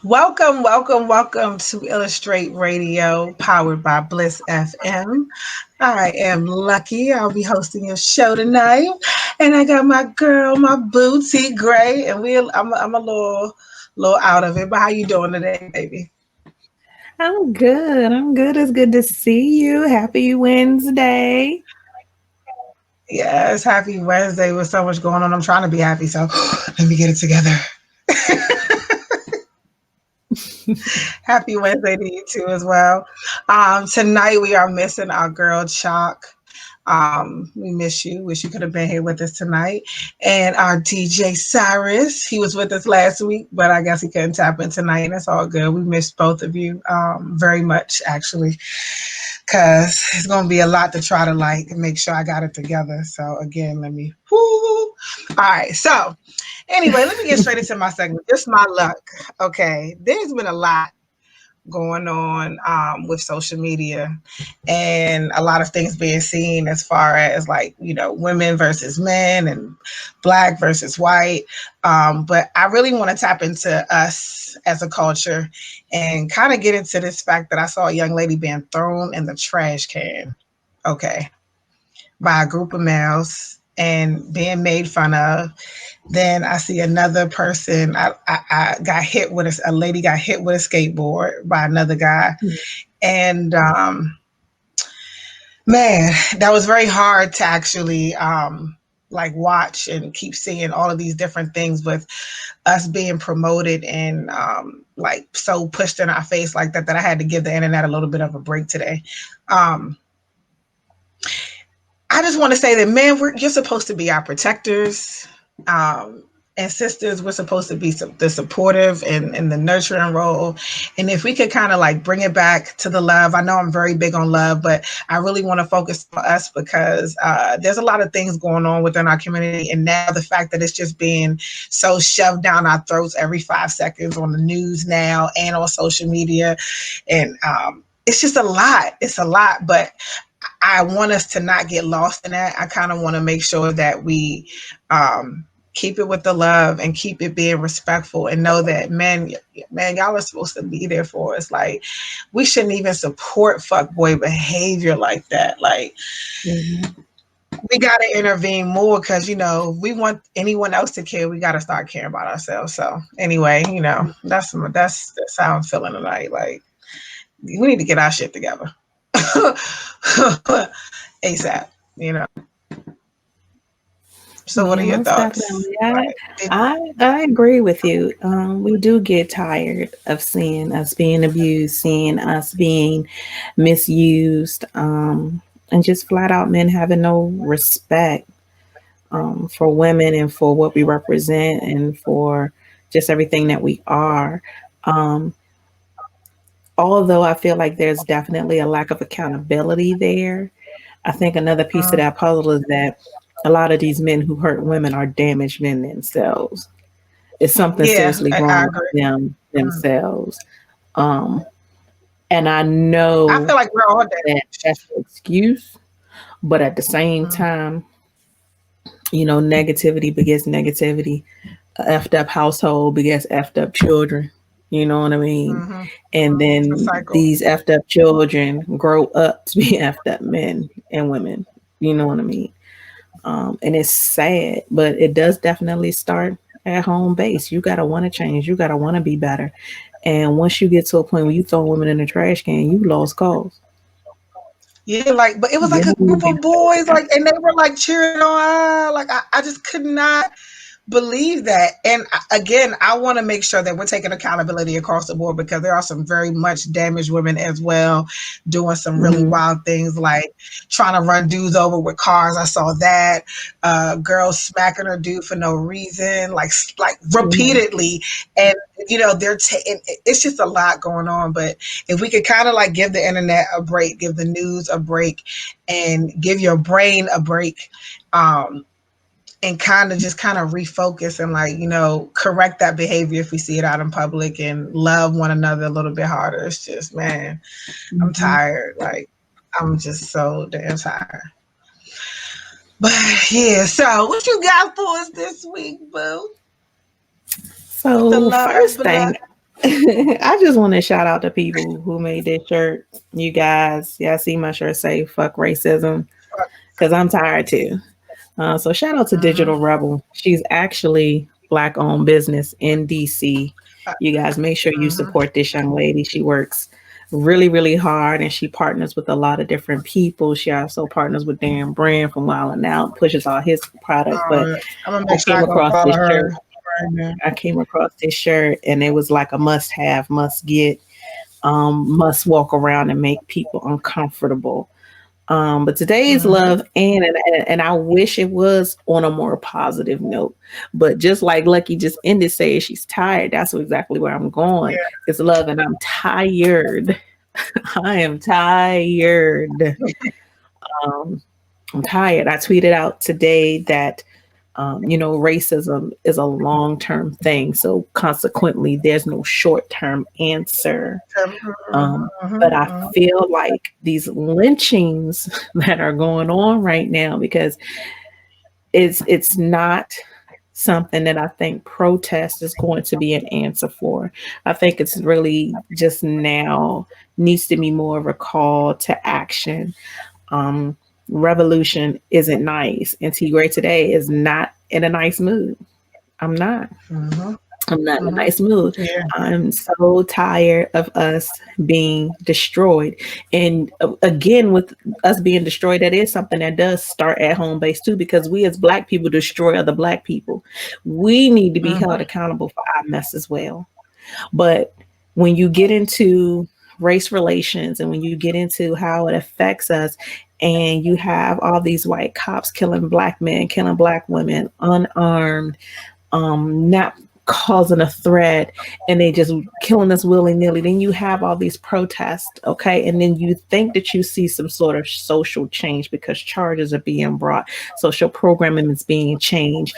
Welcome, welcome, welcome to Illustrate Radio, powered by Bliss FM. I am Lucky. I'll be hosting your show tonight, and I got my girl, my boo, T Gray, and I'm a little out of it. But how you doing today, baby? I'm good. I'm good. It's good to see you. Happy Wednesday. Yes, happy Wednesday with so much going on. I'm trying to be happy, so let me get it together. Happy Wednesday to you too as well. Tonight we are missing our girl Chalk. We miss you. Wish you could have been here with us tonight. And our DJ Cyrus, he was with us last week, but I guess he couldn't tap in tonight, and it's all good. We miss both of you very much, actually, because it's going to be a lot to try to like make sure I got it together. So again, let me. Whoo. All right, so anyway, let me get straight into my segment. Just my luck. Okay, there's been a lot going on with social media and a lot of things being seen as far as like, women versus men and black versus white. But I really want to tap into us as a culture and kind of get into this fact that I saw a young lady being thrown in the trash can. Okay. By a group of males and being made fun of. Then I see another person. I got hit with a lady got hit with a skateboard by another guy, and man, that was very hard to actually like watch and keep seeing all of these different things with us being promoted and like so pushed in our face like that I had to give the internet a little bit of a break today. Um, I just want to say that men, you're supposed to be our protectors. Um, and sisters, we're supposed to be the supportive and the nurturing role. And if we could kind of like bring it back to the love, I know I'm very big on love, but I really want to focus on us because there's a lot of things going on within our community. And now the fact that it's just being so shoved down our throats every 5 seconds on the news now and on social media. And it's just a lot. It's a lot. But I want us to not get lost in that. I kind of want to make sure that we keep it with the love and keep it being respectful and know that man, y'all are supposed to be there for us. Like we shouldn't even support fuckboy behavior like that. Like Mhm. we got to intervene more because if we want anyone else to care, we got to start caring about ourselves. So anyway, that's how I'm feeling tonight. Like we need to get our shit together. ASAP, you know. So what are Yeah, your most thoughts? definitely. Like, I agree with you. We do get tired of seeing us being abused, seeing us being misused, and just flat out men having no respect for women and for what we represent and for just everything that we are. Um, Although I feel like there's definitely a lack of accountability there, I think another piece of that puzzle is that a lot of these men who hurt women are damaged men themselves. It's something yeah, seriously I wrong with agree. them Mm. themselves. Um, and I I know feel like we're all that that's damaged. the excuse, but at the same Mm. time, negativity begets negativity. A effed up household begets effed up children. You know what I mean? Mm-hmm. And It's a then cycle. these effed up children grow up to be effed up men and women. You know what I mean? And it's sad, but it does definitely start at home base. You gotta want to change. You gotta want to be better. And once you get to a point where you throw women in the trash can, you lost cause. Yeah, like, but it was You like a don't group be of boys, like, and they were like cheering on her. Like, I just could not believe that. And again, I want to make sure that we're taking accountability across the board because there are some very much damaged women as well doing some really mm-hmm. wild things like trying to run dudes over with cars. I saw that. Girls smacking her dude for no reason, like Yeah. repeatedly. And it's just a lot going on. But if we could kind of like give the internet a break, give the news a break, and give your brain a break, um, and kind of refocus and like correct that behavior if we see it out in public and love one another a little bit harder. It's just, man, I'm Mm-hmm. tired. Like I'm just so damn tired. But yeah, so what you got for us this week, boo? The So love first blood. thing, I just want to shout out the people who made this shirt. You guys, yeah, I see my shirt say "fuck racism" because I'm tired too. So shout out to Mm-hmm. Digital Rebel. She's actually black owned business in DC. You guys make sure you Mm-hmm. support this young lady. She works really, really hard and she partners with a lot of different people. She also partners with Dan Brand from Wild and Out, pushes all his products. But I'm gonna I make sure came I go across follow this her shirt. right now. I came across this shirt and it was like a must have, must get, must walk around and make people uncomfortable. But today is Mm-hmm. love, and I wish it was on a more positive note. But just like Lucky just ended saying she's tired, that's exactly where I'm going. Yeah. It's love, and I'm tired. I am tired. Um, I'm tired. I tweeted out today that racism is a long term thing. So consequently, there's no short term answer. But I Mm-hmm. feel like these lynchings that are going on right now, because it's not something that I think protest is going to be an answer for. I think it's really just now needs to be more of a call to action. Um, Revolution isn't nice, and T Gray today is not in a nice mood. I'm not. Mm-hmm. I'm not in a Mm-hmm. nice mood. Yeah. I'm so tired of us being destroyed. And again, with us being destroyed, that is something that does start at home base too, because we as Black people destroy other Black people. We need to be held Mm-hmm. accountable for our mess as well. But when you get into race relations and when you get into how it affects us, and you have all these white cops killing Black men, killing Black women unarmed, not causing a threat, and they just killing us willy-nilly, then you have all these protests, okay, and then you think that you see some sort of social change because charges are being brought, social programming is being changed,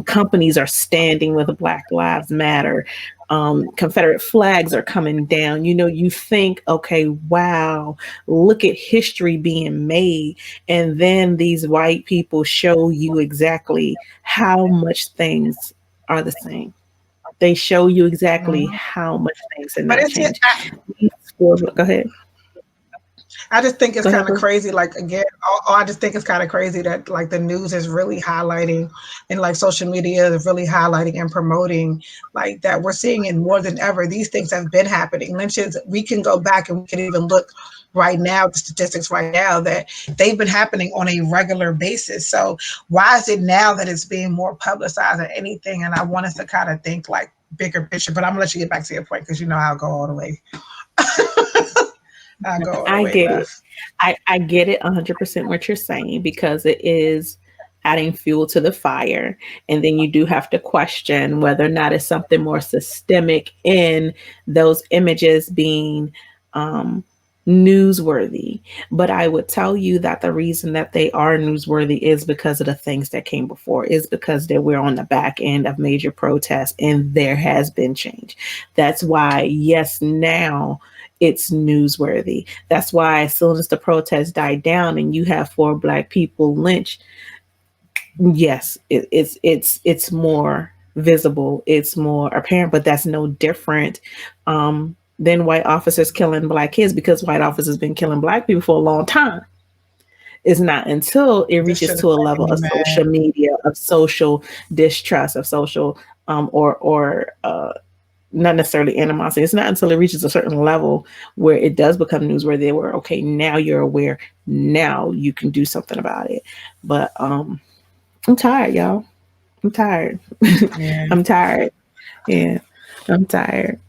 companies are standing with Black Lives Matter, Confederate flags are coming down. You think, okay, wow, look at history being made, and then these white people show you exactly how much things are the same. They show you exactly Mm-hmm. how much things have But not it's changed. Go ahead. I just think it's Go ahead, kind of bro. crazy. Like again, I just think it's kind of crazy that like the news is really highlighting, and like social media is really highlighting and promoting like that. We're seeing it more than ever. These things have been happening. Lynches. We can go back and we can even look right now, the statistics right now that they've been happening on a regular basis. So why is it now that it's being more publicized or anything? And I want us to kind of think like bigger picture. But I'm gonna let you get back to your point because you know I'll go all the way. I'll go all the I way get it. left. I get it 100% what you're saying, because it is adding fuel to the fire. And then you do have to question whether or not it's something more systemic in those images being um, newsworthy. But I would tell you that the reason that they are newsworthy is because of the things that came before, is because that we're on the back end of major protests and there has been change. That's why, yes, now it's newsworthy. That's why as soon as the protest died down and you have 4 Black people lynched, yes, it's more visible, it's more apparent, but that's no different than white officers killing Black kids, because white officers been killing Black people for a long time. It's not until it This reaches shit is to a making level me of mad. social media, of social distrust, of social or not necessarily animosity. It's not until it reaches a certain level where it does become newsworthy, where okay, now you're aware, now you can do something about it. But I'm tired, y'all. I'm tired. Yeah. I'm tired. Yeah, I'm tired.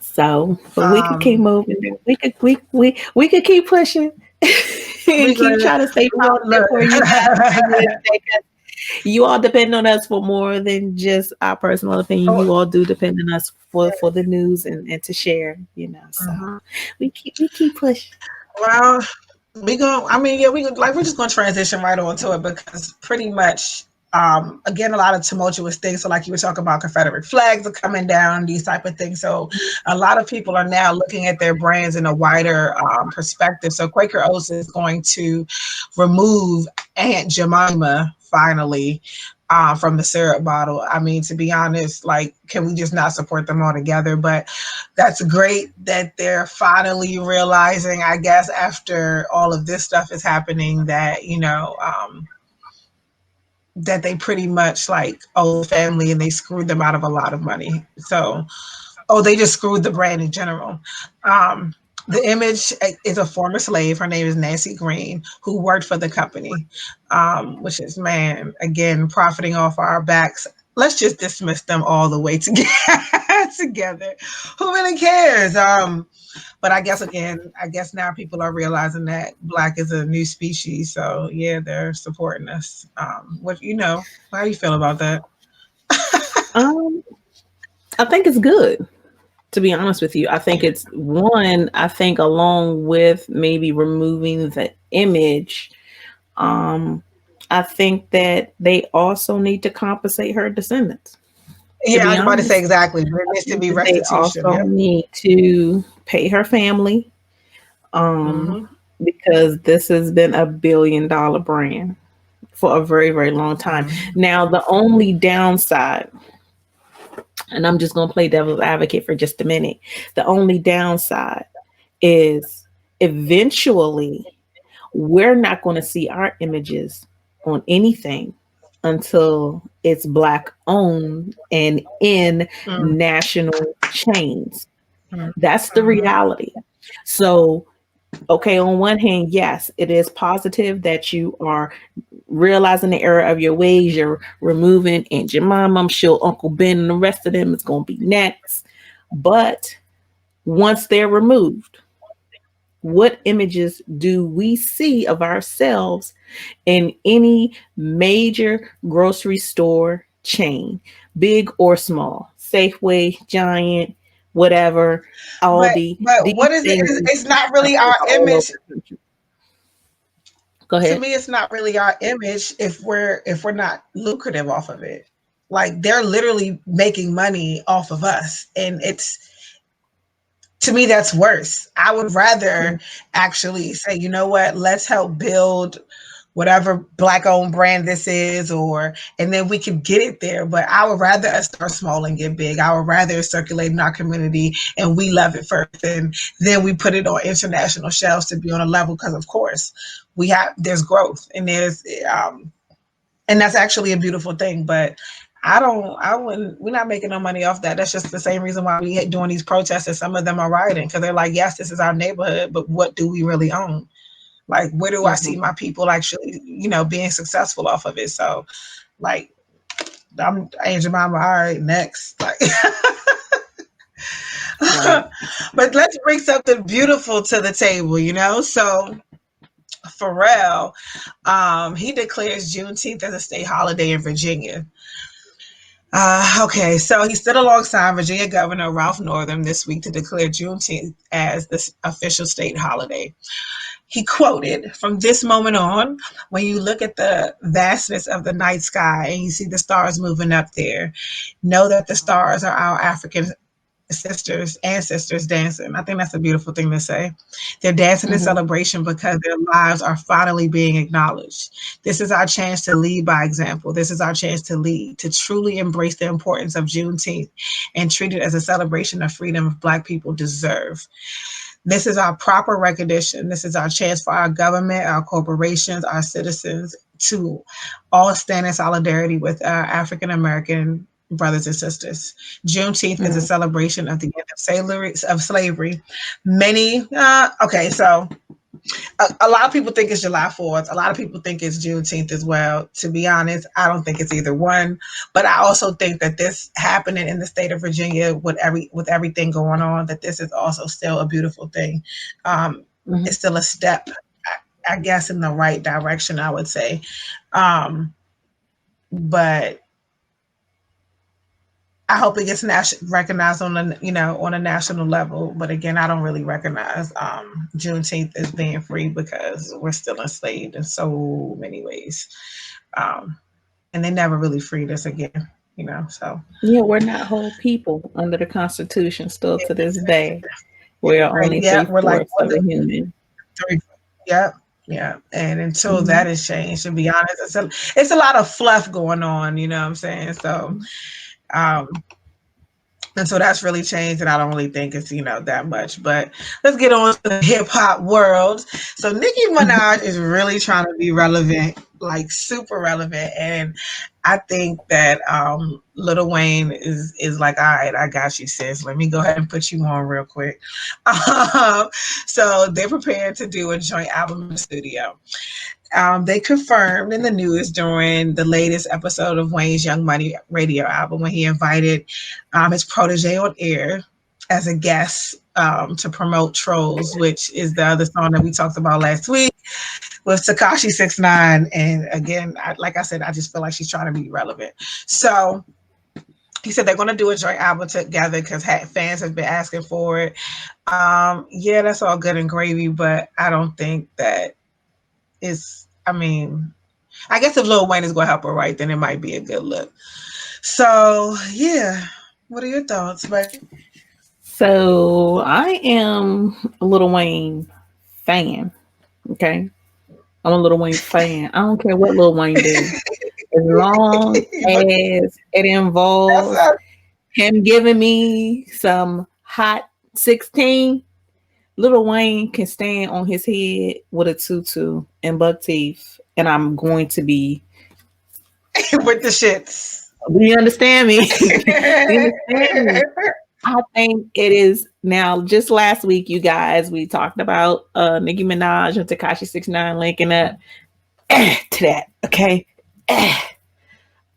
So, but we could keep Um, moving. We could keep pushing and we keep gonna trying to stay we gonna positive look. for you guys every Wednesday. 'Cause you all depend on us for more than just our personal opinion. Oh, You all do depend on us for the news and to share. So mhm. we keep pushing. Well, we going I mean, yeah, we're just gonna transition right on to it because pretty much again a lot of tumultuous things. So like you were talking about Confederate flags are coming down, these type of things. So a lot of people are now looking at their brands in a wider perspective. So Quaker Oats is going to remove Aunt Jemima finally. from the syrup bottle. I mean, to be honest, like, can we just not support them all together? But that's great that they're finally realizing, I guess, after all of this stuff is happening, that, that they pretty much like owe the family and they screwed them out of a lot of money. So, oh, they just screwed the brand in general. Um, the image is a former slave. Her name is Nancy Green, who worked for the company, which is, man, again, profiting off our backs. Let's just dismiss them all the way together. together. Who really cares? But I guess, again, I guess now people are realizing that black is a new species. So yeah, they're supporting us. How do you feel about that? Um, I think it's good. To be honest with you, I think it's one. I think along with maybe removing the image, um, I think that they also need to compensate her descendants. To Yeah, I be was about to say honest, exactly. There I needs to think be that they restitution. also Yep. need to pay her family, um, Hmm. because this has been a billion-dollar brand for a very, very long time. Hmm. Now, the only downside, and I'm just going to play devil's advocate for just a minute, the only downside is eventually we're not going to see our images on anything until it's black owned and in national chains. That's the Hmm. reality. So, okay, on one hand, yes, it is positive that you are realizing the error of your ways. You're removing Aunt Jemima. I'm sure Uncle Ben and the rest of them is going to be next. But once they're removed, what images do we see of ourselves in any major grocery store chain, big or small, Safeway, Giant, whatever, But Aldi? but These what is it? things It's exist, not I really think, our all over image. the country. Go To ahead. me, it's not really our image if we're not lucrative off of it. Like, they're literally making money off of us, and it's, to me, that's worse. I would rather actually say, you know what, let's help build whatever black owned brand this is, or and then we can get it there. But I would rather us start small and get big. I would rather it circulate in our community and we love it first, and then we put it on international shelves to be on a level, because of course there's growth, and and that's actually a beautiful thing. But I wouldn't, we're not making no money off that. That's just the same reason why we doing these protests, and some of them are rioting, because they're like, yes, this is our neighborhood, but what do we really own? Like, where do I see Hmm. my people actually, being successful off of it? So, like, I'm Aunt Jemima, all right, next. Like, Right. but let's bring something beautiful to the table. So Pharrell, he declares Juneteenth as a state holiday in Virginia. Okay, so he stood alongside Virginia Governor Ralph Northam this week to declare Juneteenth as the official state holiday. He quoted, "From this moment on, when you look at the vastness of the night sky and you see the stars moving up there, know that the stars are our African sisters, ancestors dancing." I think that's a beautiful thing to say. They're dancing in Hmm. celebration because their lives are finally being acknowledged. This is our chance to lead by example. This is our chance to lead, to truly embrace the importance of Juneteenth and treat it as a celebration of freedom Black people deserve. This is our proper recognition. This is our chance for our government, our corporations, our citizens to all stand in solidarity with our African American brothers and sisters. Juneteenth is a Hmm. celebration of the end of slavery. Okay, so a lot of people think it's July 4th. A lot of people think it's Juneteenth as well. To be honest, I don't think it's either one. But I also think that this happening in the state of Virginia with everything going on, that this is also still a beautiful thing. Um, Hmm. it's still a step, I guess, in the right direction, I would say. But I hope it gets recognized on a national level. But again, I don't really recognize Juneteenth as being free, because we're still enslaved in so many ways, um, and they never really freed us again. So Yeah, we're not whole people under the Constitution still to this day. yeah, We're only yeah, three we're like, fourths of a human. three. Yeah. Yeah, and until that Mhm. is changed, to be honest, it's a lot of fluff going on. You know what I'm saying? So, um, and so that's really changed, and I don't really think it's that much. But let's get on to the hip hop world. So Nicki Minaj is really trying to be relevant, like super relevant, and I think that Lil Wayne is like, all right, I got you, sis. Let me go ahead and put you on real quick. Um, so they're prepared to do a joint album in the studio. They confirmed in the news during the latest episode of Wayne's Young Money radio album when he invited his protege on air as a guest to promote Trolls, which is the other song that we talked about last week with Takashi 6ix9ine. And again, like I said, I just feel like she's trying to be relevant. So he said they're going to do a joint album together because fans have been asking for it. Yeah, that's all good and gravy, but I don't think that it's, I mean, I guess if Lil Wayne is going to help her write, then it might be a good look. So, yeah. What are your thoughts, baby? So I am a Little Wayne fan. Okay, I'm a Little Wayne fan. I don't care what Little Wayne do, as long But as it that's involves him giving me some hot 16. Little Wayne can stand on his head with a tutu and buck teeth, and I'm going to be. with the shits. Do you understand me? Do you understand me? I think it is now. Just last week, you guys, we talked about Nicki Minaj and Takashi 6ix9ine linking up. To that, okay?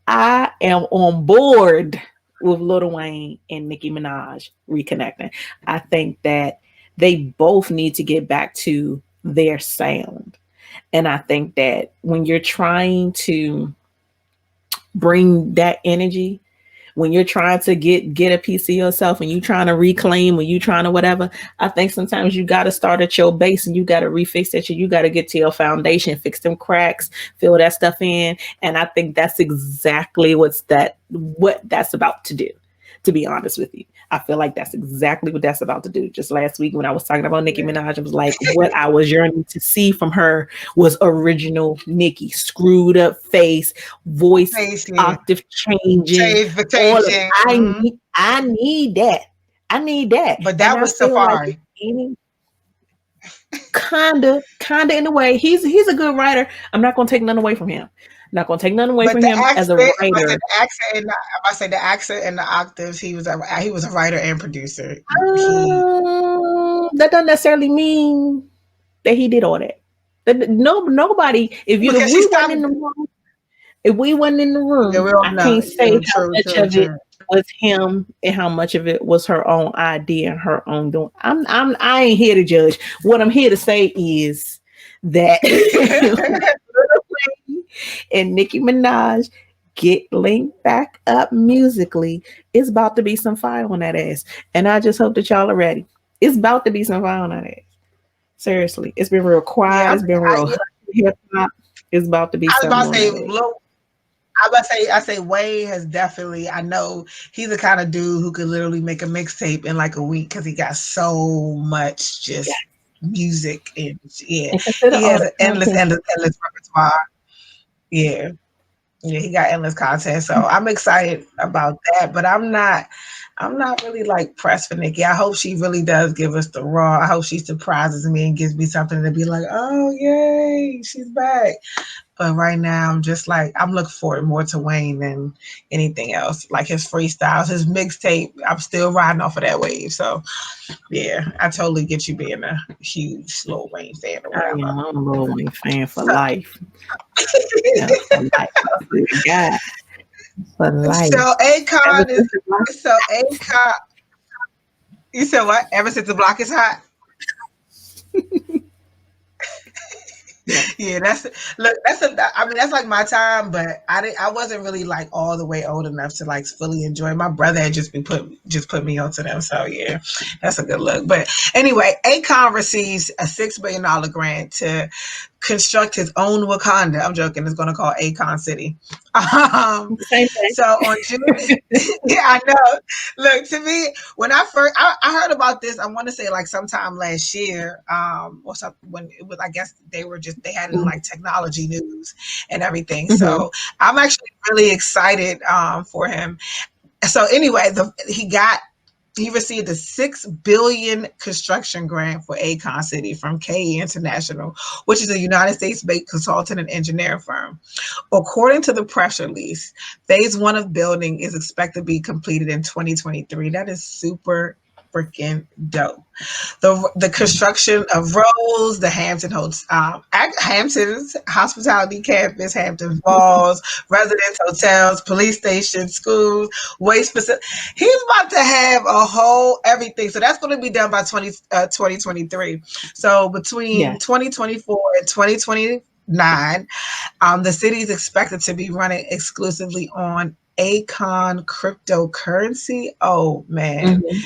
I am on board with Lil Wayne and Nicki Minaj reconnecting. I think that they both need to get back to their sound. And I think that when you're trying to bring that energy, when you're trying to get a piece of yourself and you trying to reclaim or you trying to whatever, I think sometimes you got to start at your base and you got to refix that. You got to get to your foundation, fix them cracks, fill that stuff in. And I think that's exactly what that's about to do, to be honest with you. I feel like that's exactly what that's about to do. Just last week when I was talking about Nicki Minaj, I was like, what I was yearning to see from her was original Nicki, screwed up face, voice Tasty. octave changing, all of it. Vacation. I need that. I need that. But And that I was feel like Safari. any kinda in a way. He's a good writer. I'm not gonna take none away from him. I'm not gonna take none away But from the him as accent, a I writer. said the accent, I say the accent and the octaves. He was a writer and producer. He That doesn't necessarily mean that he did all that. No, nobody. If because she we wasn't stopped. in the room, if we wasn't in the Yeah, we room, don't I know. can't say True, how true, much true, of it true. was him and how much of it was her own idea and her own doing. I ain't here to judge. What I'm here to say is that and Nicki Minaj get linked back up musically. It's about to be some fire on that ass, and I just hope that y'all are ready. It's about to be some fire on that ass. Seriously, it's been real quiet. Yeah, It's been real yeah, hip hop. It's about to be I was something about to on say, that ass. I say Wayne has definitely. I know he's the kind of dude who could literally make a mixtape in like a week because he got so much Yeah. just music and yeah, And consider he all has the an endless, content. endless, endless repertoire. Yeah, yeah, he got endless content. So I'm excited about that, but I'm not really like pressed for Nikki. I hope she really does give us the raw. I hope she surprises me and gives me something to be like, oh yay, she's back. But right now, I'm just like I'm looking forward more to Wayne than anything else. Like his freestyles, his mixtape. I'm still riding off of that wave. So yeah, I totally get you being a huge Lil Wayne fan or I whatever. am. I'm a Lil Wayne fan for So, life. Yeah, for life. I swear to God, for so life. Ever Akon is since the block. so Akon. You said what? Ever since the block is hot. Yeah. Yeah, that's look. I mean, that's like my time, but I wasn't really like all the way old enough to like fully enjoy. My brother had just put me onto them, so yeah, that's a good look. But anyway, Akon receives a $6 billion grant to construct his own Wakanda. I'm joking. It's going to call Akon City. Um, Same thing. so on June, yeah, I know. Look, to me, when I heard about this, I want to say like sometime last year, or something when it was. I guess they had it in like technology news and everything. Hmm. So I'm actually really excited for him. So anyway, he received a 6 billion construction grant for Akon City from KE International, which is a United States-based consultant and engineering firm. According to the press release, phase one of building is expected to be completed in 2023. That is super freaking dope. The construction of roads, the Hamptons Hospitality Campus, Hampton Falls, residence hotels, police stations, schools, waste facilities. He's about to have a whole everything. So that's going to be done by 2023. So between Yeah. 2024 and 2029, the city is expected to be running exclusively on Acon cryptocurrency. Oh man, Hmm.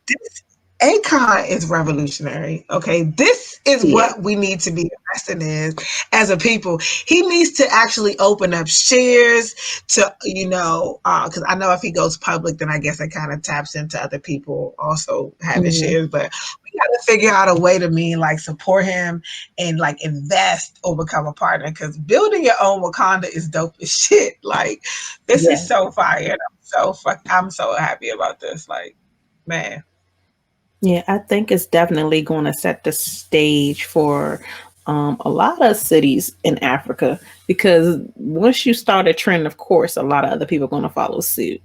this Akon is revolutionary. Okay, this is Yeah. what we need to be investing in as a people. He needs to actually open up shares to, because I know if he goes public, then I guess that kind of taps into other people also having Hmm. shares. But we got to figure out a way to like support him and like invest or become a partner. Because building your own Wakanda is dope as shit. Like this is Yeah. so fire. I'm so happy about this. Like man. Yeah, I think it's definitely going to set the stage for a lot of cities in Africa because once you start a trend, of course, a lot of other people are going to follow suit.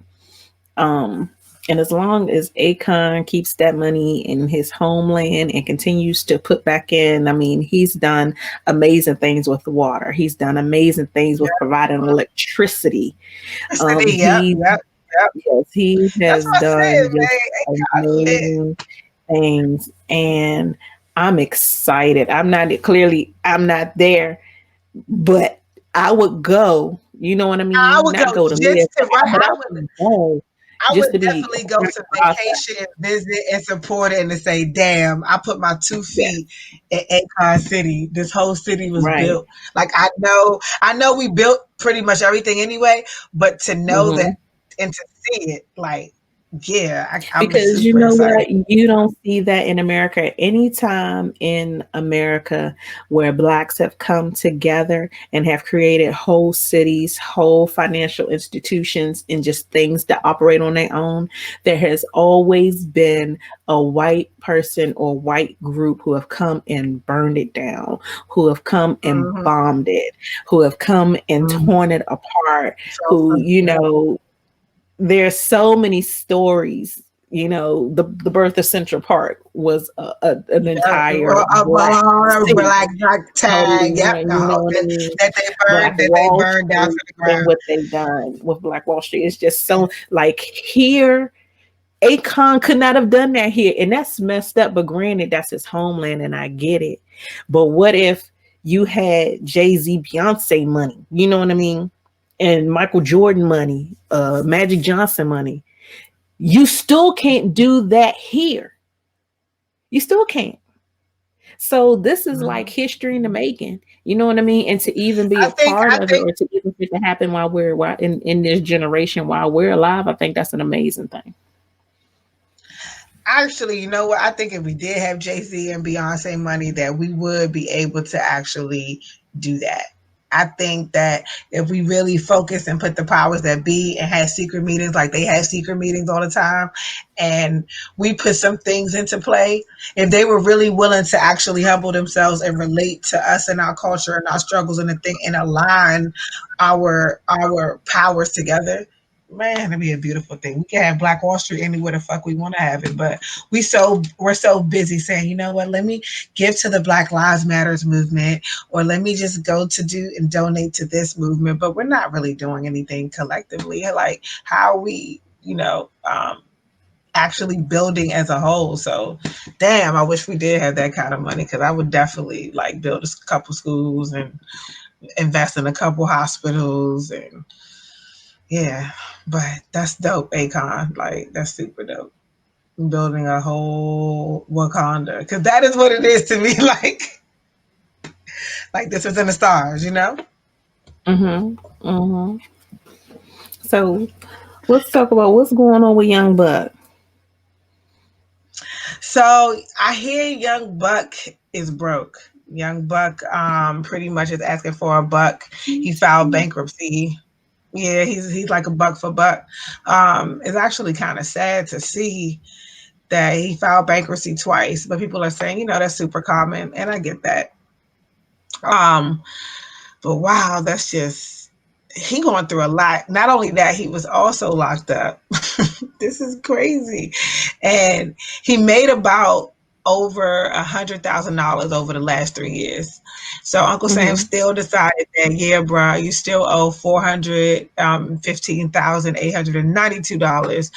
Um, and as long as Akon keeps that money in his homeland and continues to put back in, I mean, he's done amazing things with the water. He's done amazing things with providing electricity. City, yep, He yep, yep. Yes, he That's has what I said, done just man. It got lit. amazing things, and I'm excited. I'm not there, but I would go. You know what I I mean? would go Not go to live, just to right. but I would go I just would to be definitely go around to the process. vacation and visit and support it and to say, damn, I put my two Yeah, feet in Akon City. This whole city was right. built. Like I know we built pretty much everything anyway, but to know that Hmm. and to see it, like, yeah, I'm Because you super know excited. what? You don't see that in America. Anytime in America where blacks have come together and have created whole cities, whole financial institutions, and just things that operate on their own, there has always been a white person or white group who have come and burned it down, who have come and Hmm. bombed it, who have come and Hmm. torn it apart, So, who, yeah. there's so many stories. The birth of Central Park was an Yeah, entire black a city, black whole tag. Yep, you know what I mean. Black that they Wall burned down to Street the and ground. what they done with Black Wall Street is just so like here. Akon could not have done that here, and that's messed up. But granted, that's his homeland, and I get it. But what if you had Jay-Z, Beyonce money? You know what I mean? And Michael Jordan money, Magic Johnson money. You still can't do that here. You still can't. So this is like Mhm. history in the making. You know what I mean? And to even be I a think part I of it, think or to even make it happen while in this generation while we're alive, I think that's an amazing thing. actually, you know what? I think if we did have Jay Z and Beyonce money, that we would be able to actually do that. I think that if we really focus and put the powers that be and had secret meetings like they had secret meetings all the time, and we put some things into play, if they were really willing to actually humble themselves and relate to us and our culture and our struggles and the thing and align our powers together, man, it'd be a beautiful thing. We can have Black Wall Street anywhere the fuck we want to have it, but we're so busy saying, you know what, let me give to the Black Lives Matters movement, or let me just go to do and donate to this movement, but we're not really doing anything collectively. Like how are we, actually building as a whole. So, damn, I wish we did have that kind of money because I would definitely like build a couple schools and invest in a couple hospitals and yeah, but that's dope, Akon. Like that's super dope. Building a whole Wakanda because that is what it is to me. Like Like this was in the stars, you know? Mhm. Mhm. So let's talk about what's going on with Young Buck. So I hear Young Buck is broke. Young Buck pretty much is asking for a buck. He filed bankruptcy. Yeah, he's like a buck for buck. It's actually kind of sad to see that he filed bankruptcy twice, but people are saying, that's super common, and I get that. Um, but wow, that's just he going through a lot. Not only that, he was also locked up. This is crazy, and he made about over $100,000 over the last 3 years. So Uncle Sam Mhm. still decided that, yeah, bro, you still owe $415,892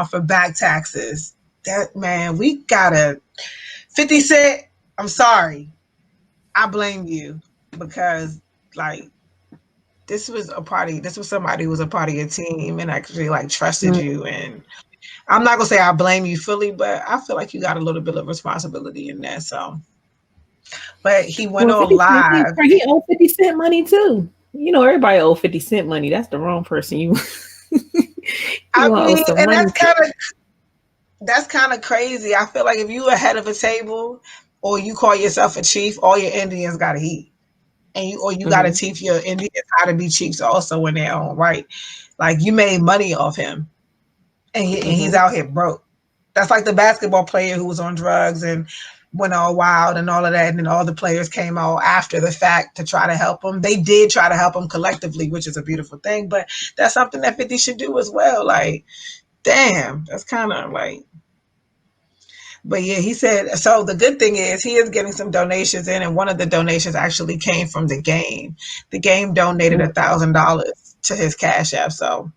for back taxes. That man, we gotta 50 Cent. I'm sorry, I blame you because like this was somebody who was a part of your team and actually like trusted Mm. you, and I'm not gonna say I blame you fully, but I feel like you got a little bit of responsibility in that. So but he went Well, on 50 Cent, live. he owe 50 Cent money too. You know, everybody owe 50 Cent money. That's the wrong person. You I you want to owe mean, some and money to. that's kind of crazy. I feel like if you ahead of a table or you call yourself a chief, all your Indians gotta eat. And you gotta Mhm. teach your Indians how to be chiefs also in their own right. Like you made money off him, and he's Mhm. out here broke. That's like the basketball player who was on drugs and went all wild and all of that, and then all the players came out after the fact to try to help him. They did try to help him collectively, which is a beautiful thing, but that's something that 50 should do as well. Like, damn, that's kind of like. But yeah, he said so. The good thing is he is getting some donations in, and one of the donations actually came from the game. The game donated Mm. $1,000 to his Cash App. So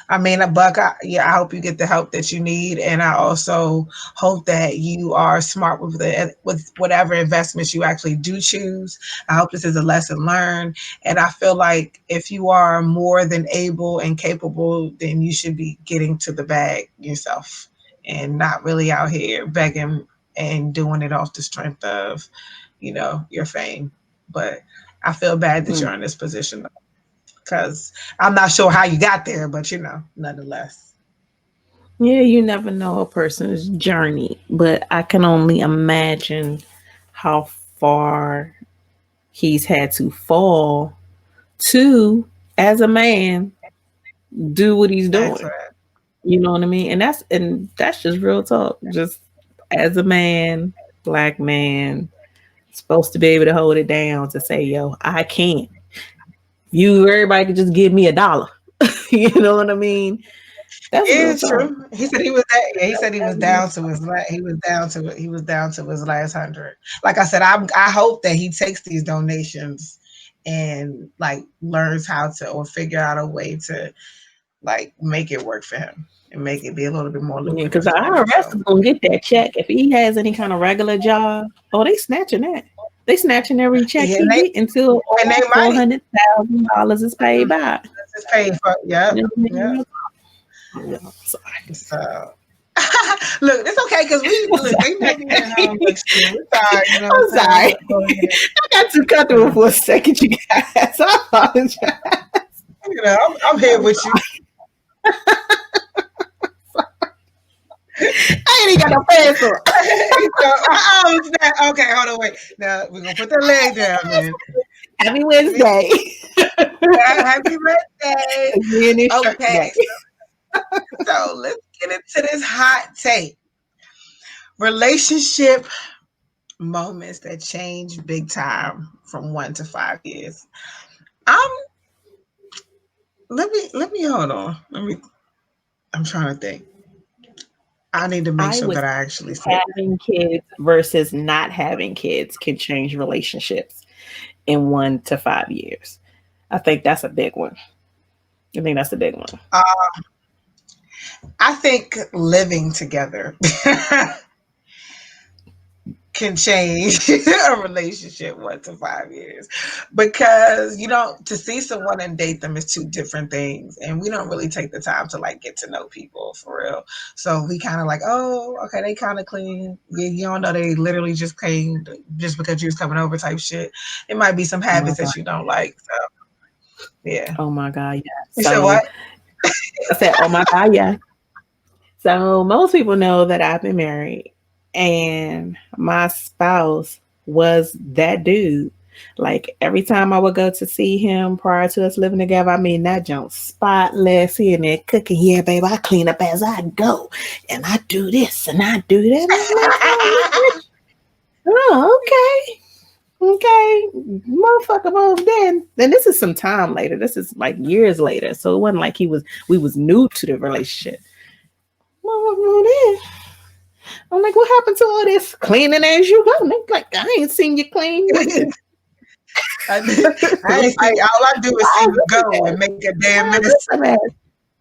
I mean, a buck. Yeah, I hope you get the help that you need, and I also hope that you are smart with whatever investments you actually do choose. I hope this is a lesson learned, and I feel like if you are more than able and capable, then you should be getting to the bag yourself, and not really out here begging and doing it off the strength of, your fame. But I feel bad that Mm. you're in this position because I'm not sure how you got there, but nonetheless. Yeah, you never know a person's journey, but I can only imagine how far he's had to fall to, as a man, do what he's Thanks for doing. that. You know what I mean? And that's just real talk. Just as a man, black man, supposed to be able to hold it down to say, yo, I can't. You everybody could just give me $1. You know what I mean? That's Yeah, real it's talk. true. He said he was that. Yeah, he said he was That's real down to his he was down to it. He was down to his last 100. Like I said, I hope that he takes these donations and like learns how to or figure out a way to like make it work for him and make it be a little bit more because lucrative the for him. IRS So is gonna get that check if he has any kind of regular job. Oh, they snatching that. They snatching every check yeah, he get until and they all might. $400,000 is paid back. This is paid for. Yep, You know what I yep. mean? Yeah, sorry. So look, it's okay because we I'm look. They sorry. never even like shit. We're sorry. You know what I'm I'm saying? sorry. Go ahead. I got too comfortable for a second, you guys. I apologize. I'm here I'm with you. sorry. I ain't even got no pants on. So, okay, hold on, wait. Now we're gonna put the leg down, man. Happy We Wednesday. happy birthday. Again, it's shirt Okay, day. so let's get into this hot take. Relationship moments that change big time from 1 to 5 years. Um, let me hold on. I'm trying to think. I need to make I sure would that I say actually say having kids versus not having kids can change relationships in 1 to 5 years. I think that's a big one. I think that's a big one. that. I think living together. can change a relationship 1 to 5 years, because you don't, to see someone and date them is two different things, and we don't really take the time to like get to know people for real. So we kind of like, oh, okay, they kind of clean. You don't know they literally just came just because you was coming over type shit. It might be some Oh my habits God. that you don't like. So yeah. Oh my God. Yeah. You said So what? I said, oh my God. Yeah. So most people know that I've been married and my spouse was that dude. Like every time I would go to see him prior to us living together, I mean that junk spotless. He in there cooking. Yeah, babe, I clean up as I go. And I do this and I do that. And I'm like, oh, okay. Okay, motherfucker moved in. Then this is some time later. This is like years later. So it wasn't like we was new to the relationship. Motherfucker moved in. I'm like, what happened to all this cleaning as you go? And they like, I ain't seen you clean. What is I, I ain't see. like, All I do is see why you is this a go and mess? make a damn Why is mess. this a mess?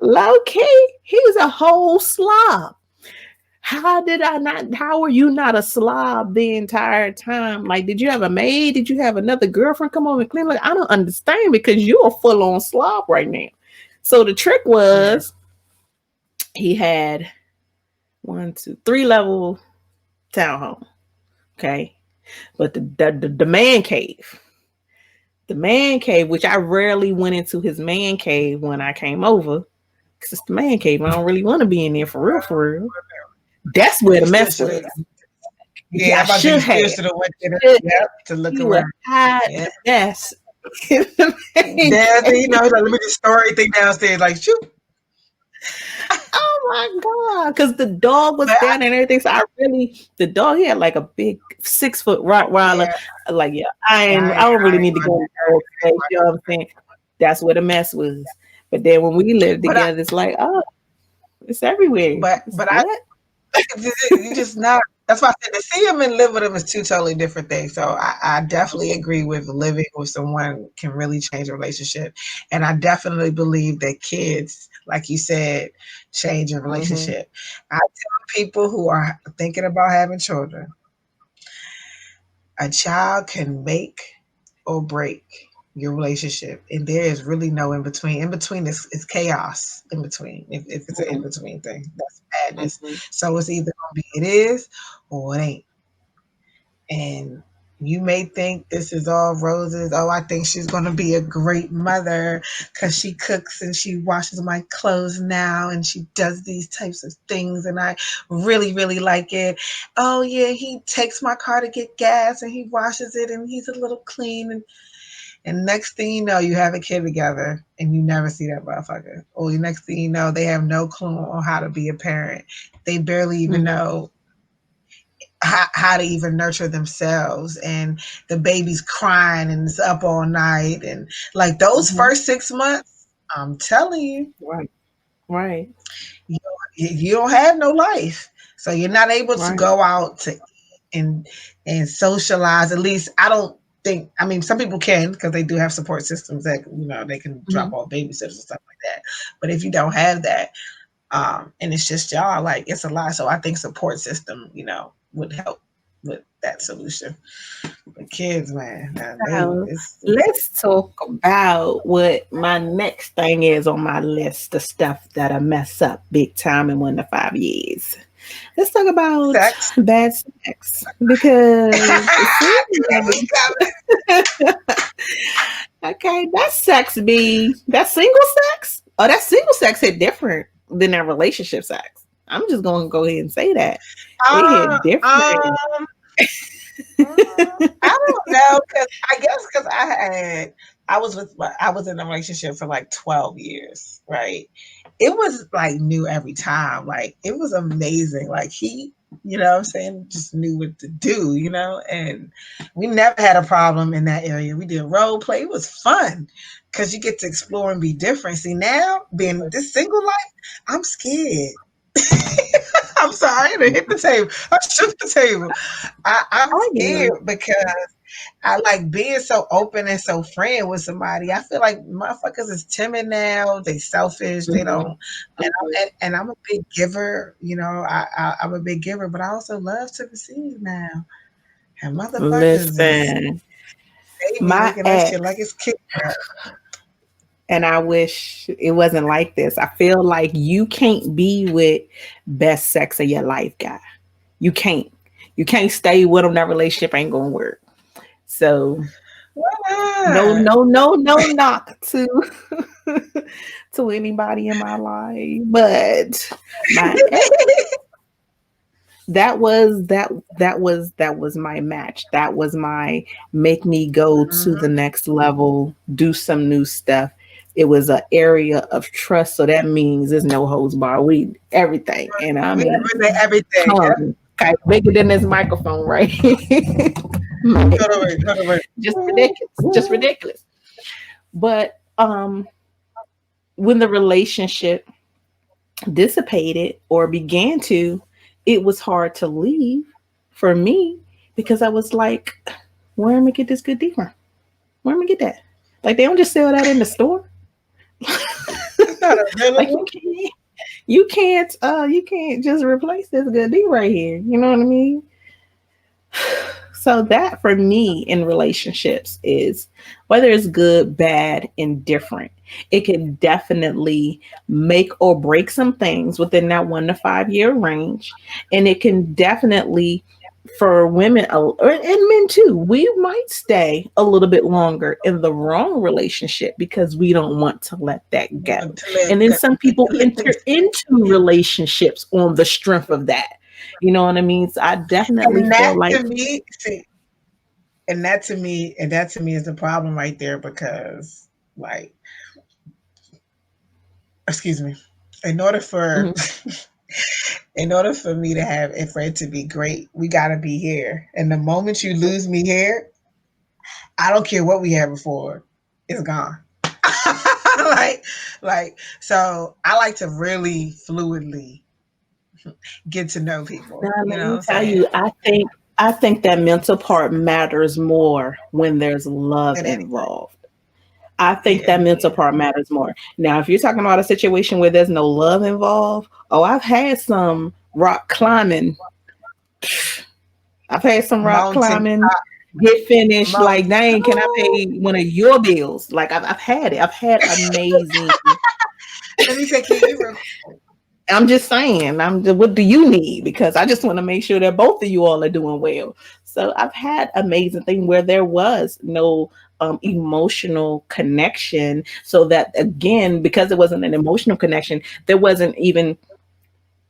Low key, he was a whole slob. How did I not? How were you not a slob the entire time? Like, did you have a maid? Did you have another girlfriend come over and clean? Like, I don't understand because you're a full on slob right now. So the trick Yeah. was he had one, two, three level townhome. Okay, but the man cave, which I rarely went into his man cave when I came over, because it's the man cave. I don't really want to be in there for real, for real. That's where You the still mess should have. was. Yeah, Yeah, I I'm about to say you should still have. should have went there. Should have. Yep, to look He was around. hide Yeah. the mess in the man Dad, cave. you know, like, let me just store everything downstairs. Like, shoot. Oh my god! Because the dog was But I, down and everything. So I really, the dog he had like a big 6 foot Rottweiler. yeah, Like yeah, I I don't really ain't need to want go in the dog space. You know what I'm saying? That's where the mess was. But then when we lived but I, together, it's like oh, it's everywhere. It's but I, what? you just not. That's why I said to see him and live with him is two totally different things. So I definitely agree with living with someone can really change a relationship, and I definitely believe that kids, like you said, change a Mm-hmm. relationship. I tell people who are thinking about having children, a child can make or break your relationship, and there is really no in between. In between is chaos. In between, if it's an in between thing, that's madness. Mm-hmm. So it's either gonna be it is or it ain't. And you may think this is all roses. Oh, I think she's going to be a great mother because she cooks and she washes my clothes now and she does these types of things. And I really, really like it. Oh, yeah, he takes my car to get gas and he washes it and he's a little clean. And next thing you know, you have a kid together and you never see that motherfucker. Or the next thing you know, they have no clue on how to be a parent. They barely even Mm-hmm. know how to even nurture themselves, and the baby's crying and it's up all night, and like those Mm-hmm. first 6 months, I'm telling you, Right. Right. you, you don't have no life, so you're not able to Right. go out to and and socialize. At least I don't think, I mean, some people can because they do have support systems that they can Mm-hmm. drop off babysitters and stuff like that. But if you don't have that, and it's just y'all, like it's a lot. So I think support system, would help with that solution. But kids, man, they So it's let's talk about what my next thing is on my list of stuff that I mess up big time in 1 to 5 years. Let's talk about sex. bad sex because see, okay, that sex be that single sex. Oh, that single sex hit different than that relationship sex. I'm just gonna go ahead and say that it Uh, hit different. um, I don't know, because I guess because I was in a relationship for like 12 years, right? It was like new every time. Like it was amazing. Like he, what I'm saying, just knew what to do, and we never had a problem in that area. We did role play. It was fun because you get to explore and be different. See, now being this single life, I'm scared. I'm sorry to hit the table. I shook the table. I'm I get scared it. because I like being so open and so friend with somebody. I feel like motherfuckers is timid now. They selfish. They Mhm, don't. And mhm. I'm a big giver. I'm a big giver, but I also love to receive now. And motherfuckers Listen, they be my looking at shit like ex, it's kick. and I wish it wasn't like this. I feel like you can't be with best sex of your life guy. You can't. You can't stay with them. That relationship ain't gonna work. So Why no, not? no, no, no knock to to anybody in my life, but my ex, that was my match. That was my make me go to the Mhm. next level, do some new stuff. It was an area of trust, so that means there's no holds bar. We everything, and I We mean, everything. Yep. tongue okay, bigger than this microphone, right? Totally, totally. Just ridiculous, just ridiculous. But when the relationship dissipated or began to, it was hard to leave for me because I was like, where am I get this good D from? Where am I get that? Like they don't just sell that in the store. It's not Like available. you can't just replace this good D right here. You know what I mean? So that for me in relationships is whether it's good, bad, indifferent. It can definitely make or break some things within that 1 to 5 year range, and it can definitely for women and men too. We might stay a little bit longer in the wrong relationship because we don't want to let that go. To let And then some people let enter things. into relationships on the strength of that. You know what I mean? So I definitely And feel that like to me, see, and that to me is the problem right there because, like, excuse me, in order for mhm, in order for me to have it for it to be great, we gotta be here. And the moment you lose me here, I don't care what we had before, it's gone. like, so I like to really fluidly get to know people. now You let know what me I'm tell saying? you, I think that mental part matters more when there's love At any point. involved. I think Yeah, that mental yeah. part matters more. Now, if you're talking about a situation where there's no love involved, oh, I've had some rock Mountain climbing get finished. Like, mountain. dang, can I pay one of your bills? Like, I've had it. I've had amazing. Let me take care of you real quick. I'm just saying, what do you need? Because I just want to make sure that both of you all are doing well. So I've had amazing thing where there was no emotional connection. So that again, because it wasn't an emotional connection, there wasn't even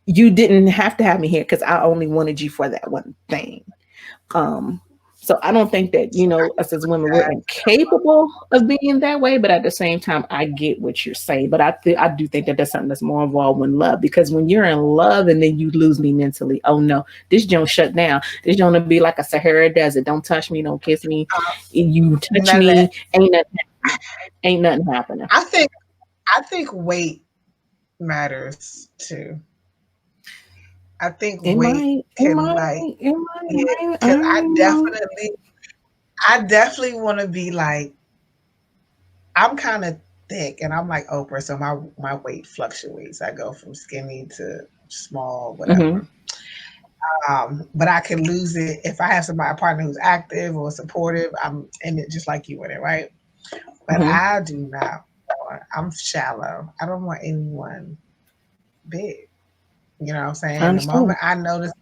you didn't have to have me here because I only wanted you for that one thing. Um, so I don't think that, us as women, we're incapable of being that way, but at the same time, I get what you're saying. But I do think that there's something that's more involved when love, because when you're in love and then you lose me mentally, oh no, this don't shut down. This don't be like a Sahara desert. Don't touch me, don't kiss me. You touch None of that. me, ain't nothing happening. I think I think weight matters too. I think It weight might, it can might, like it might, yeah, I because don't know. I definitely want to be like I'm kind of thick and I'm like Oprah, so my weight fluctuates. I go from skinny to small, Hmm. whatever. But I can lose it if I have somebody a partner who's active or supportive. I'm in it just like you in it, right? But Hmm. I do not. I'm shallow. I don't want anyone big. You know what I'm I saying? understand.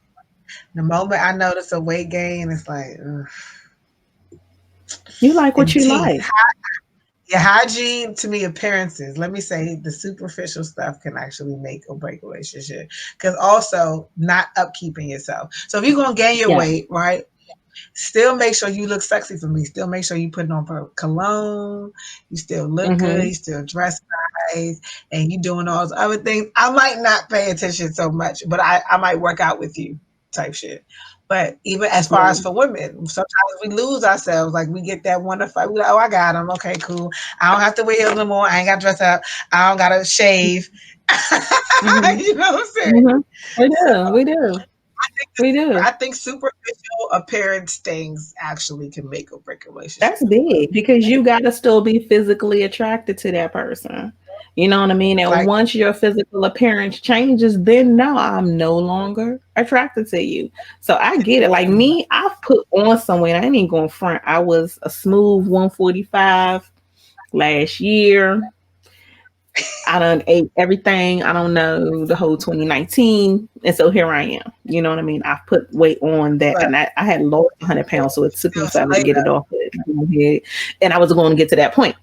The moment I notice a weight gain, it's like, ugh. You like what And you teeth. like. Your hygiene to me, appearances. Let me say the superficial stuff can actually make or break a relationship. Because also not upkeeping yourself. So if you're gonna gain your Yeah. weight, right? Still make sure you look sexy for me. Still make sure you putting on cologne. You still look good. Hmm. You still dress nice, and you doing all those other things. I might not pay attention so much, but I might work out with you, type shit. But even as far as Yeah. for women, sometimes we lose ourselves. Like we get that one to fight. We like, oh, I got him. Okay, cool. I don't have to wear heels no more. I ain't got to dress up. I don't got to shave. Hmm. You know what I'm saying? Hmm. We So do. We do. We do. I think superficial appearance things actually can make or break a That's relationship as well. big because you got to still be physically attracted to that person. You know what I mean? And Like, once your physical appearance changes, then no, I'm no longer attracted to you. So I get it. Like me, I've put on some weight. I ain't even going front. I was a smooth 145 last year. I done ate everything. I don't know the whole 2019. And so here I am. You know what I mean? I've put weight on that. but And I had lost 100 pounds. So it took me still forever to slay get it off. And I was going to get to that point.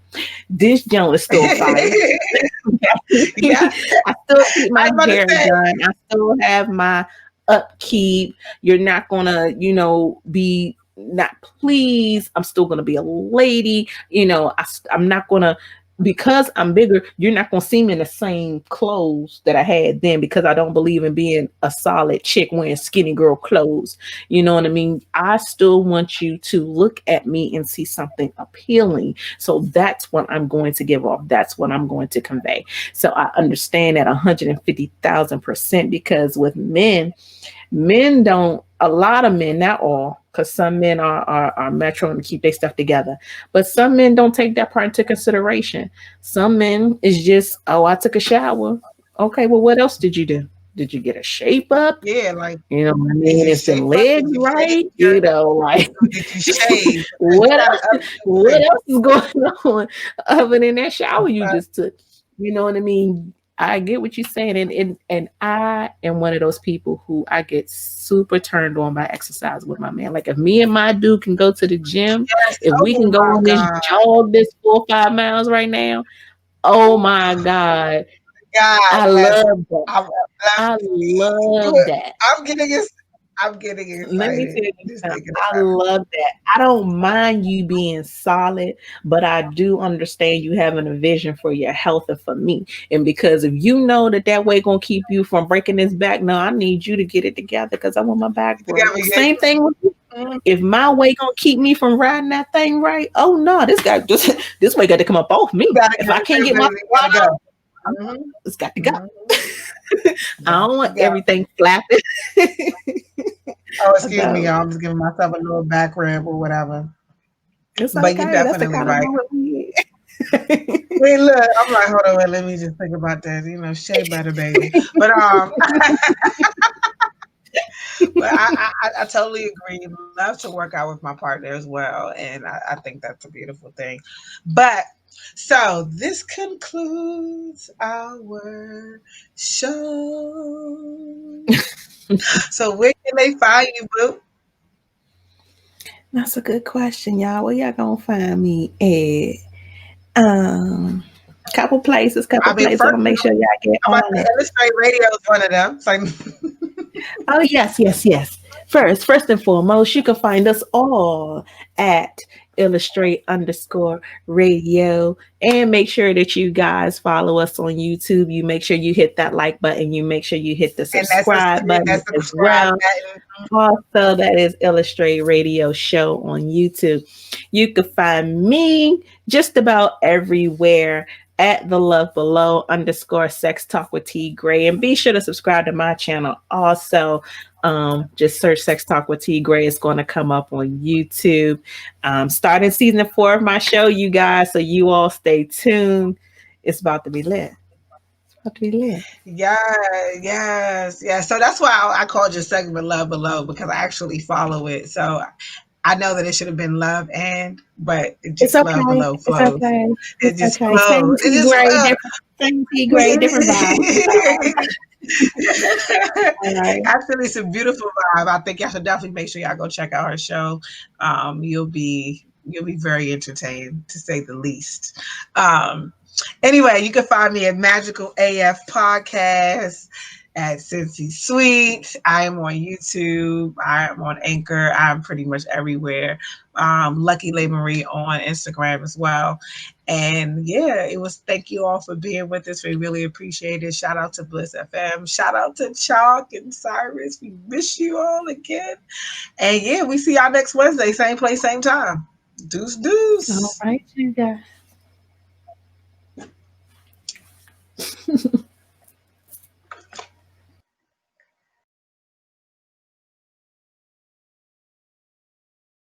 This joint is still fire. that. Yeah, I still keep my I'm about to hair say, done. I still have my upkeep. You're not gonna, be not pleased. I'm still gonna be a lady. I'm not gonna because I'm bigger. You're not gonna see me in the same clothes that I had then because I don't believe in being a solid chick wearing skinny girl clothes. You know what I mean? I still want you to look at me and see something appealing. So that's what I'm going to give off. That's what I'm going to convey. So I understand that 150,000% because with men don't, a lot of men, not all, because some men are metro and keep their stuff together, but some men don't take that part into consideration. Some men is just, oh, I took a shower. Okay, well, what else did you do? Did you get a shape up? yeah, like, You know what I did mean? you Is them shape up? legs Did you fix right? your, Like did you shave? Because you what got to else? upkeep What too. else is going on other than that shower you But just took? You know what I mean? I get what you're saying, and I am one of those people who I get super turned on by exercise with my man. Like if me and my dude can go to the gym, yes, if we oh can go my on this God. jog, this 4 or 5 miles right now, oh my god, God, I yes. love that. I would love I to do love it. that. I'm getting ex- I'm getting Let me excited tell you just something. thinking I about love that. I don't mind you being solid, but I do understand you having a vision for your health and for me. And because if you know that way gonna keep you from breaking this back, no, I need you to get it together because I want my back it broke. together. Same thing with you. Yeah. If my weight gonna keep me from riding that thing right, oh no, this guy just this weight got to come up off me. You gotta If go. I can't get my You gotta squat go. on, Mhm, it's got to go. mhm. I Got don't to want go. everything flapping. Oh, excuse me, No, y'all. I'm just giving myself a little back rib or whatever. it's But you're okay. That's the definitely kind of right. moment we need. Wait, look, I'm like, hold on, wait, let me just think about that. Shea butter, baby. But but I totally agree. Love to work out with my partner as well, and I think that's a beautiful thing. But so this concludes our show. So where can they find you, boo? That's a good question, y'all. Where y'all gonna find me at? Couple places, I couple mean, places. I'm first, gonna make sure y'all get I'm about on to it. illustrate radio is one of them. It's like, Oh, yes, yes, yes. First and foremost, you can find us all at illustrate_radio. And make sure that you guys follow us on YouTube. You make sure you hit that like button. You make sure you hit the and that's a subscribe button that as subscribe well. button. Also, that is Illustrate Radio Show on YouTube. You can find me just about everywhere at the love below _sex talk with T Gray. And be sure to subscribe to my channel also. Just search Sex Talk with T Gray. It's going to come up on YouTube. Starting season 4 of my show, you guys. So you all stay tuned. It's about to be lit. It's about to be lit. Yeah, yes, yes. So that's why I called your segment "Love Below" because I actually follow it. So I know that it should have been "Love and," but it It's just "Love okay. Below" It's flows. okay. It It's just okay. flows. Same It T just gray, flows. different same T gray, different vibe. All right. Actually, it's a beautiful vibe. I think y'all should definitely make sure y'all go check out her show. You'll be very entertained to say the least. Um, anyway, you can find me at Magical AF Podcast at Cincy Sweet. I am on YouTube. I am on Anchor. I'm pretty much everywhere. Lucky Lay Marie on Instagram as well. And yeah, it was thank you all for being with us. We really appreciate it. Shout out to Bliss FM. Shout out to Chalk and Cyrus. We miss you all again. And yeah, we see y'all next Wednesday, same place, same time. Deuce All deuce. right, you guys.